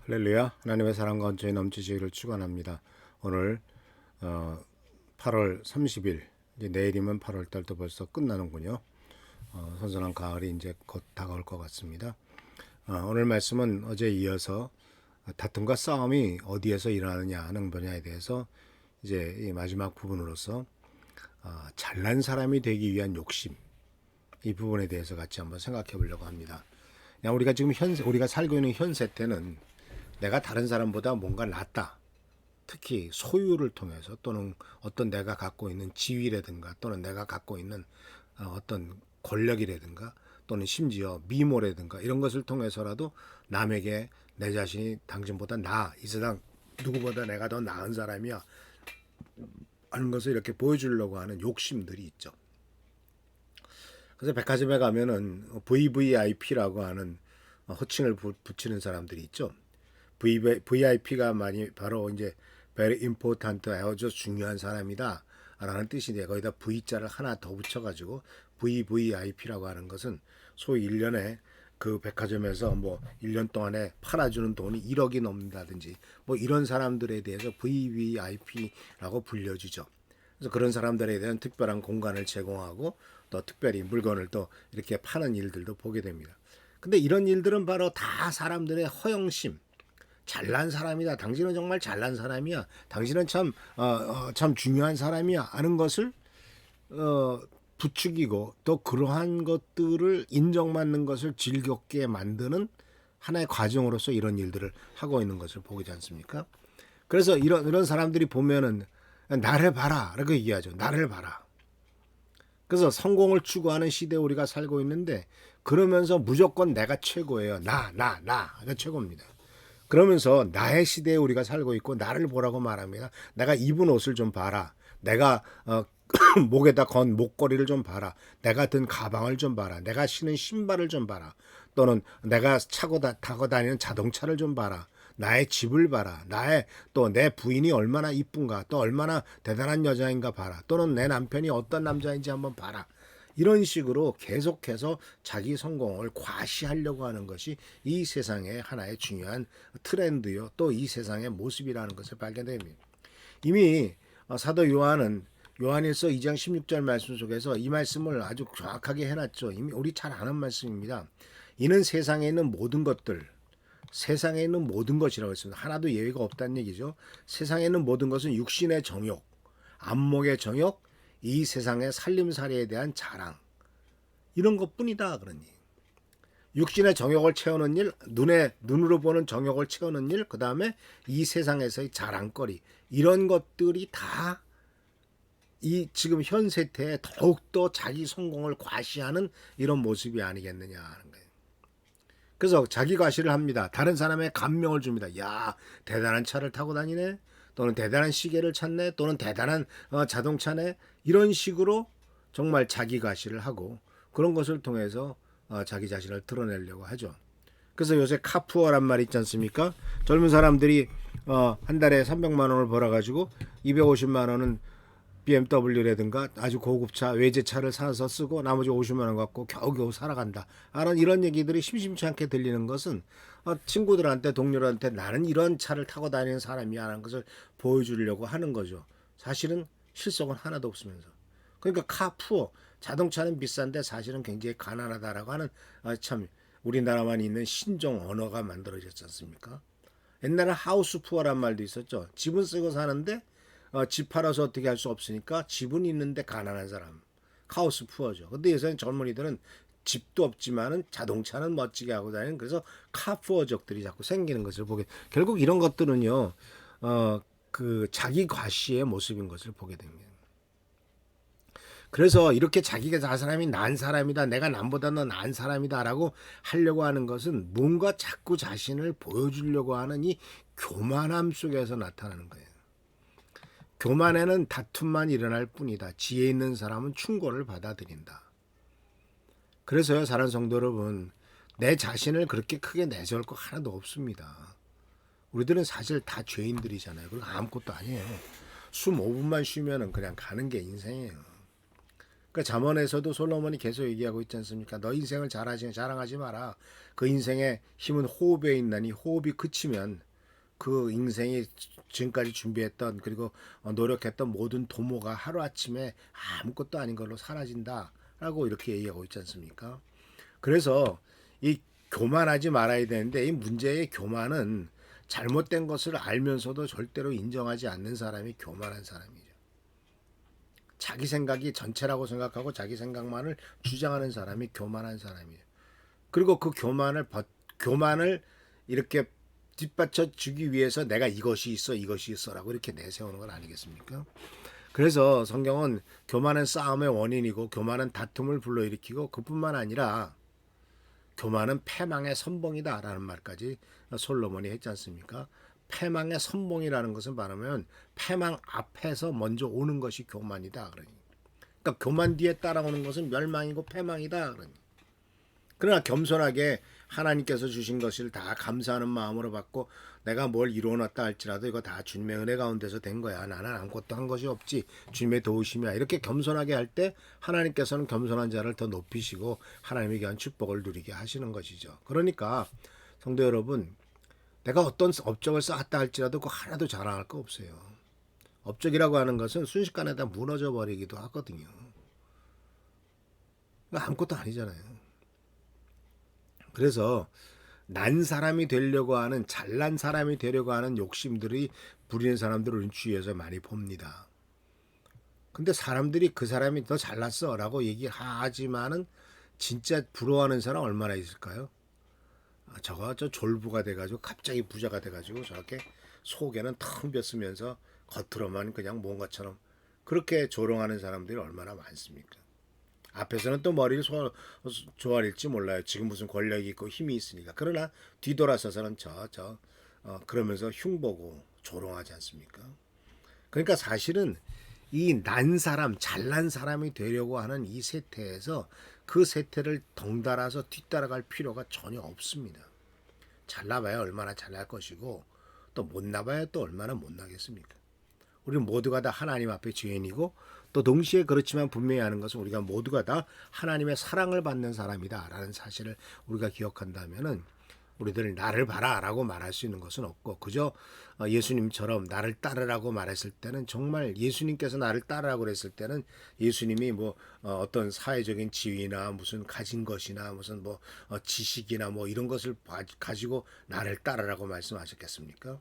할렐루야. 하나님의 사랑과 온전히 넘치시기를 축원합니다. 오늘 8월 30일, 이제 내일이면 8월 달도 벌써 끝나는군요. 선선한 가을이 이제 곧 다가올 것 같습니다. 오늘 말씀은 어제 이어서 다툼과 싸움이 어디에서 일어나느냐 하는 분야에 대해서 이제 이 마지막 부분으로서 잘난 사람이 되기 위한 욕심, 이 부분에 대해서 같이 한번 생각해 보려고 합니다. 그냥 우리가 지금 우리가 살고 있는 현 세태는 내가 다른 사람보다 뭔가 낫다. 특히 소유를 통해서 또는 어떤 내가 갖고 있는 지위라든가 또는 내가 갖고 있는 어떤 권력이라든가 또는 심지어 미모라든가 이런 것을 통해서라도 남에게 내 자신이 당신보다 이 세상 누구보다 내가 더 나은 사람이야 하는 것을 이렇게 보여주려고 하는 욕심들이 있죠. 그래서 백화점에 가면은 VVIP라고 하는 호칭을 붙이는 사람들이 있죠. VIP가 많이 바로 이제 very important, 아주 중요한 사람이다 라는 뜻인데 거기다 V자를 하나 더 붙여가지고 VVIP라고 하는 것은 소위 1년에 그 백화점에서 뭐 1년 동안에 팔아주는 돈이 1억이 넘는다든지 뭐 이런 사람들에 대해서 VVIP라고 불려주죠. 그래서 그런 사람들에 대한 특별한 공간을 제공하고 또 특별히 물건을 또 이렇게 파는 일들도 보게 됩니다. 근데 이런 일들은 바로 다 사람들의 허영심, 잘난 사람이다. 당신은 정말 잘난 사람이야. 당신은 참 중요한 사람이야. 하는 것을 부추기고 또 그러한 것들을 인정받는 것을 즐겁게 만드는 하나의 과정으로서 이런 일들을 하고 있는 것을 보지 않습니까? 그래서 이런 사람들이 보면은 나를 봐라 라고 얘기하죠. 나를 봐라. 그래서 성공을 추구하는 시대에 우리가 살고 있는데 그러면서 무조건 내가 최고예요. 내가 최고입니다. 그러면서 나의 시대에 우리가 살고 있고 나를 보라고 말합니다. 내가 입은 옷을 좀 봐라. 내가 목에다 건 목걸이를 좀 봐라. 내가 든 가방을 좀 봐라. 내가 신은 신발을 좀 봐라. 또는 내가 타고 다니는 자동차를 좀 봐라. 나의 집을 봐라. 또 내 부인이 얼마나 이쁜가. 또 얼마나 대단한 여자인가 봐라. 또는 내 남편이 어떤 남자인지 한번 봐라. 이런 식으로 계속해서 자기 성공을 과시하려고 하는 것이 이 세상의 하나의 중요한 트렌드요. 또 이 세상의 모습이라는 것을 발견됩니다. 이미 사도 요한은 요한일서 2장 16절 말씀 속에서 이 말씀을 아주 정확하게 해놨죠. 이미 우리 잘 아는 말씀입니다. 이는 세상에 있는 모든 것들, 세상에 있는 모든 것이라고 했습니다. 하나도 예외가 없다는 얘기죠. 세상에 있는 모든 것은 육신의 정욕, 안목의 정욕, 이 세상의 살림살이에 대한 자랑, 이런 것뿐이다 그러니 육신의 정욕을 채우는 일, 눈으로 보는 정욕을 채우는 일, 그 다음에 이 세상에서의 자랑거리, 이런 것들이 다 이 지금 현 세태에 더욱더 자기 성공을 과시하는 이런 모습이 아니겠느냐 하는 거예요. 그래서 자기 과시를 합니다. 다른 사람의 감명을 줍니다. 야, 대단한 차를 타고 다니네. 또는 대단한 시계를 찾네. 또는 대단한 자동차네. 이런 식으로 정말 자기 과시를 하고 그런 것을 통해서 자기 자신을 드러내려고 하죠. 그래서 요새 카푸어란 말 있지 않습니까? 젊은 사람들이 한 달에 300만 원을 벌어가지고 250만 원은 BMW라든가 아주 고급차, 외제차를 사서 쓰고 나머지 50만 원 갖고 겨우겨우 살아간다. 이런 얘기들이 심심치 않게 들리는 것은 친구들한테, 동료들한테 나는 이런 차를 타고 다니는 사람이야 하는 것을 보여주려고 하는 거죠. 사실은 실속은 하나도 없으면서. 그러니까 카푸어, 자동차는 비싼데 사실은 굉장히 가난하다라고 하는 참 우리나라만 있는 신종 언어가 만들어졌지 않습니까? 옛날에 하우스 푸어란 말도 있었죠. 집은 쓰고 사는데 집 팔아서 어떻게 할 수 없으니까 집은 있는데 가난한 사람, 하우스 푸어죠. 근데 요새는 젊은이들은 집도 없지만은 자동차는 멋지게 하고 다니는, 그래서 카푸어족들이 자꾸 생기는 것을 보게. 결국 이런 것들은요 그 자기 과시의 모습인 것을 보게 됩니다. 그래서 이렇게 자기가 저 사람이 나은 사람이다, 내가 남보다 더 나은 사람이다라고 하려고 하는 것은 뭔가 자꾸 자신을 보여주려고 하는 이 교만함 속에서 나타나는 거예요. 교만에는 다툼만 일어날 뿐이다. 지혜 있는 사람은 충고를 받아들인다. 그래서요, 사랑하는 성도 여러분, 내 자신을 그렇게 크게 내세울 거 하나도 없습니다. 우리들은 사실 다 죄인들이잖아요. 그리고 아무것도 아니에요. 숨 5분만 쉬면은 그냥 가는 게 인생이에요. 그러니까 잠언에서도 솔로몬이 계속 얘기하고 있지 않습니까? 너 인생을 자랑하지 마라. 그 인생의 힘은 호흡에 있나니 호흡이 그치면 그 인생이 지금까지 준비했던 그리고 노력했던 모든 도모가 하루아침에 아무것도 아닌 걸로 사라진다라고 이렇게 얘기하고 있지 않습니까? 그래서 이 교만하지 말아야 되는데 이 문제의 교만은 잘못된 것을 알면서도 절대로 인정하지 않는 사람이 교만한 사람이죠. 자기 생각이 전체라고 생각하고 자기 생각만을 주장하는 사람이 교만한 사람이에요. 그리고 그 교만을 이렇게 뒷받쳐 주기 위해서 내가 이것이 있어라고 이렇게 내세우는 건 아니겠습니까? 그래서 성경은 교만은 싸움의 원인이고 교만은 다툼을 불러일으키고 그뿐만 아니라 교만은 패망의 선봉이다라는 말까지 솔로몬이 했지 않습니까? 패망의 선봉이라는 것은 말하면 패망 앞에서 먼저 오는 것이 교만이다. 그러니까 교만 뒤에 따라오는 것은 멸망이고 패망이다. 그러나 겸손하게 하나님께서 주신 것을 다 감사하는 마음으로 받고 내가 뭘 이루어놨다 할지라도 이거 다 주님의 은혜 가운데서 된 거야. 나는 아무것도 한 것이 없지. 주님의 도우심이야. 이렇게 겸손하게 할 때 하나님께서는 겸손한 자를 더 높이시고 하나님에게 한 축복을 누리게 하시는 것이죠. 그러니까 성도 여러분, 내가 어떤 업적을 쌓았다 할지라도 그거 하나도 자랑할 거 없어요. 업적이라고 하는 것은 순식간에 다 무너져 버리기도 하거든요. 아무것도 아니잖아요. 그래서 난 사람이 되려고 하는 잘난 사람이 되려고 하는 욕심들이 부리는 사람들을 주위에서 많이 봅니다. 근데 사람들이 그 사람이 더 잘났어 라고 얘기하지만은 진짜 부러워하는 사람 얼마나 있을까요? 저거 저 졸부가 돼가지고 갑자기 부자가 돼가지고 저렇게 속에는 텅 비었으면서 겉으로만 그냥 뭔 것처럼 그렇게 조롱하는 사람들이 얼마나 많습니까? 앞에서는 또 머리를 조아릴지 몰라요. 지금 무슨 권력이 있고 힘이 있으니까. 그러나 뒤돌아서서는 그러면서 흉보고 조롱하지 않습니까? 그러니까 사실은 이 난 사람, 잘난 사람이 되려고 하는 이 세태에서 그 세태를 덩달아서 뒤따라갈 필요가 전혀 없습니다. 잘나봐야 얼마나 잘날 것이고 또 못나봐야 또 얼마나 못나겠습니까? 우리는 모두가 다 하나님 앞에 죄인이고 또 동시에 그렇지만 분명히 하는 것은 우리가 모두가 다 하나님의 사랑을 받는 사람이다라는 사실을 우리가 기억한다면은 우리들 나를 봐라라고 말할 수 있는 것은 없고 그저 예수님처럼 나를 따르라고 말했을 때는 정말 예수님께서 나를 따르라고 그랬을 때는 예수님이 뭐 어떤 사회적인 지위나 무슨 가진 것이나 무슨 뭐 지식이나 뭐 이런 것을 가지고 나를 따르라고 말씀하셨겠습니까?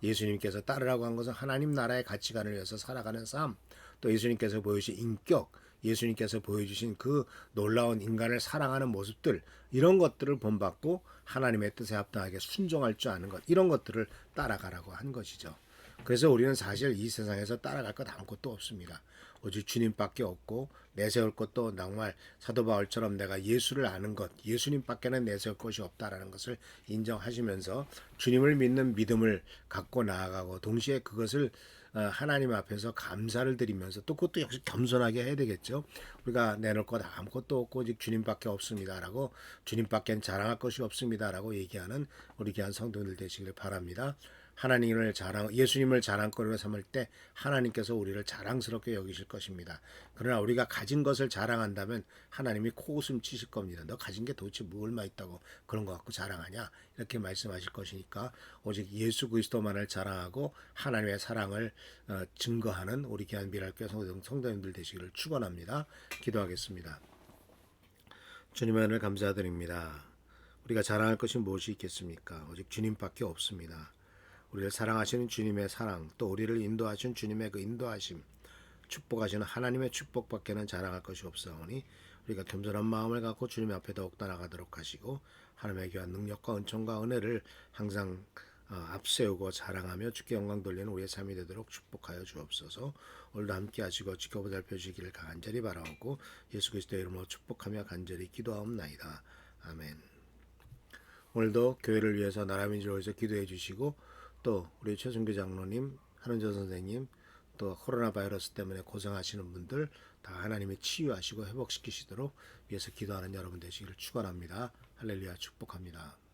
예수님께서 따르라고 한 것은 하나님 나라의 가치관을 위해서 살아가는 삶, 또 예수님께서 보여주신 인격, 예수님께서 보여주신 그 놀라운 인간을 사랑하는 모습들, 이런 것들을 본받고 하나님의 뜻에 합당하게 순종할 줄 아는 것, 이런 것들을 따라가라고 한 것이죠. 그래서 우리는 사실 이 세상에서 따라갈 것 아무것도 없습니다. 오직 주님밖에 없고 내세울 것도 정말 사도 바울처럼 내가 예수를 아는 것, 예수님밖에는 내세울 것이 없다라는 것을 인정하시면서 주님을 믿는 믿음을 갖고 나아가고 동시에 그것을 하나님 앞에서 감사를 드리면서 또 그것도 역시 겸손하게 해야 되겠죠. 우리가 내놓을 것 아무것도 없고 오직 주님밖에 없습니다라고 주님밖엔 자랑할 것이 없습니다라고 얘기하는 우리 귀한 성도들 되시길 바랍니다. 예수님을 자랑거리로 삼을 때 하나님께서 우리를 자랑스럽게 여기실 것입니다. 그러나 우리가 가진 것을 자랑한다면 하나님이 코웃음 치실 겁니다. 너 가진 게 도대체 뭐 얼마 있다고 그런 거 갖고 자랑하냐? 이렇게 말씀하실 것이니까 오직 예수 그리스도만을 자랑하고 하나님의 사랑을 증거하는 우리 귀한 미랄교회 성도님들 되시기를 축원합니다. 기도하겠습니다. 주님의 은혜를 감사드립니다. 우리가 자랑할 것이 무엇이 있겠습니까? 오직 주님밖에 없습니다. 우리를 사랑하시는 주님의 사랑, 또 우리를 인도하신 주님의 그 인도하심, 축복하시는 하나님의 축복밖에는 자랑할 것이 없사오니 우리가 겸손한 마음을 갖고 주님 앞에 더욱더 나가도록 하시고 하나님의 귀한 능력과 은총과 은혜를 항상 앞세우고 자랑하며 주께 영광 돌리는 우리의 삶이 되도록 축복하여 주옵소서. 오늘도 함께 하시고 지켜보살펴 주시기를 간절히 바라오고 예수 그리스도의 이름으로 축복하며 간절히 기도하옵나이다. 아멘. 오늘도 교회를 위해서 나라 민주를 위해서 기도해 주시고 또 우리 최순규 장로님, 한은조 선생님, 또 코로나 바이러스 때문에 고생하시는 분들 다 하나님이 치유하시고 회복시키시도록 위해서 기도하는 여러분 되시기를 축원합니다. 할렐루야 축복합니다.